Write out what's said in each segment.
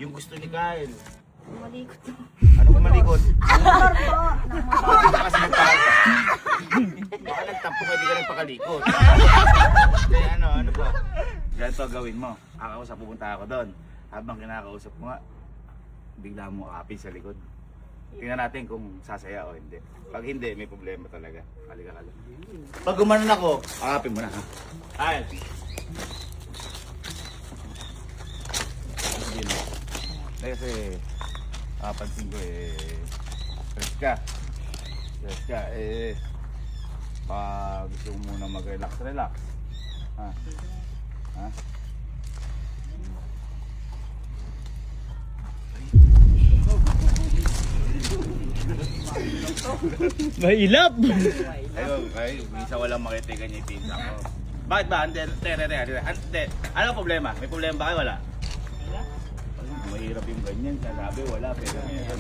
Yung gusto ni Kyle. Malikot. Anong malikot? Motor po. Kasi baka nagtampo ka, di ka nagpakalikot. Kaya ano po? Ganito gawin mo. Kakausap, pupunta ako doon. Habang kinakausap mo nga, bigla mo kapin sa likod. Tingnan natin kung sasaya o hindi. Pag hindi, may problema talaga. Halika. Pag gumanon ako, akapin mo na ha. Ay! Hindi na. Kasi, pansin ko stress ka. Baka gusto mo muna mag-relax. Ha? Mahilap! Ayun, minsan walang makitigan niya yung pinsa ko. Bakit ba? Ante. Ano ang problema? May problema ba kayo? Wala? Mahirap yung ganyan. Sabi wala, pero meron.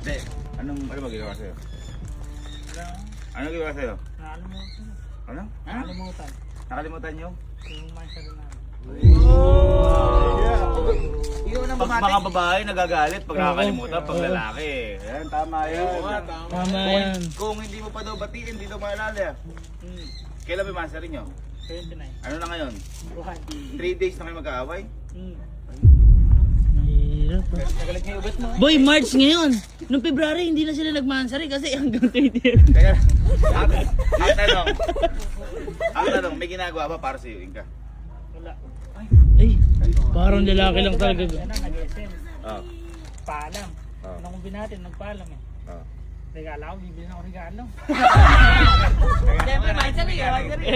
Hindi. Ano magawa sa'yo? Ano magawa sa'yo? Nakalimutan. Ano? Nakalimutan. Nakalimutan nyo? Yung mindset namin. Pag mga babae nagagalit pag nakakalimutan, pag lalaki. Yan, tama yan. Tama yan. Kung hindi mo pa daw batiin, hindi daw maalala. Kailan ba master nyo? 29. Ano na ngayon? 1. 3 days na kayo mag-aaway? Mahirap. Nagalit niyo yung ubat mo. Boy, March ngayon. Noong February, hindi na sila nagmansari kasi hanggang 30. Kaya, ang tanong, may ginagawa ba para sa iyo, Inka? Wala. Ay, parang lalaki lang talaga. Yan ang nag-SM. Oo. Paalam. Oo. Nung kumbin natin, nagpaalam eh. Oo. Regalo ako, bibili na ako regalo. Siyempre, mindset eh.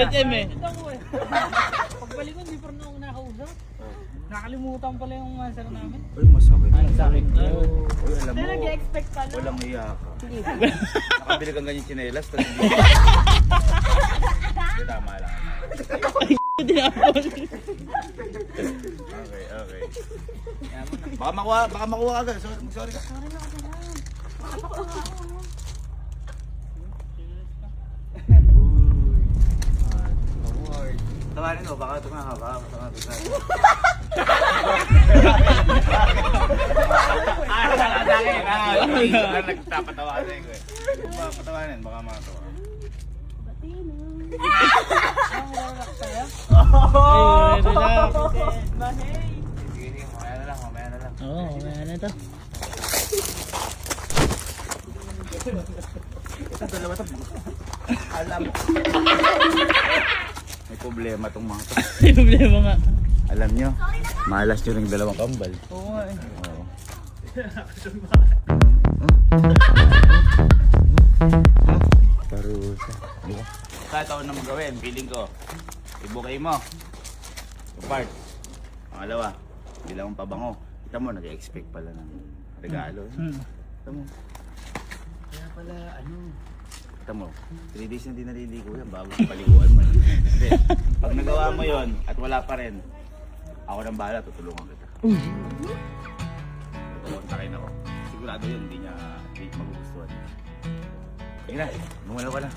SM eh. Ito ko eh. Pagbalik ko, hindi pa rin ako nakausap. Nakalimutan pala yung answer namin. Uy, masakit. Sakit. Uy, alam mo, Pero nag-expect pala. walang iya ka. Nakabili kang ganyan tsinelas, tapos hindi. Hindi, tama lang. Tinapon. Okay. Baka makuha agad. Sorry ka. Tawarin mo, baka tumaha, baka nagtapatawanin ko eh. Patawanin, baka makatawa. Ay, relax. Sige, mamaya na lang. Oo, mamaya na ito. Ito, dalawa ito. Alam. May problema tong mga to. May problema nga. Alam nyo, malas nyo rin dalawang kambal. Oo nga eh. Oo. Parusa. Kahit ako na magawin, feeling ko. Ibukay mo. Apart. Pangalawa, bilang mong pabango. Kita mo, nag-expect pala ng regalo. Kita mo. Kaya pala, Kita mo, 3 days na di naliligo yan bago sa paliguan mo. Hindi, pag nagawa mo yon at wala pa rin, ako nang bahala, tutulungan kita. Kontakin ako. Sigurado yun, hindi niya magugustuhan. Sige na, gumalaw ka na.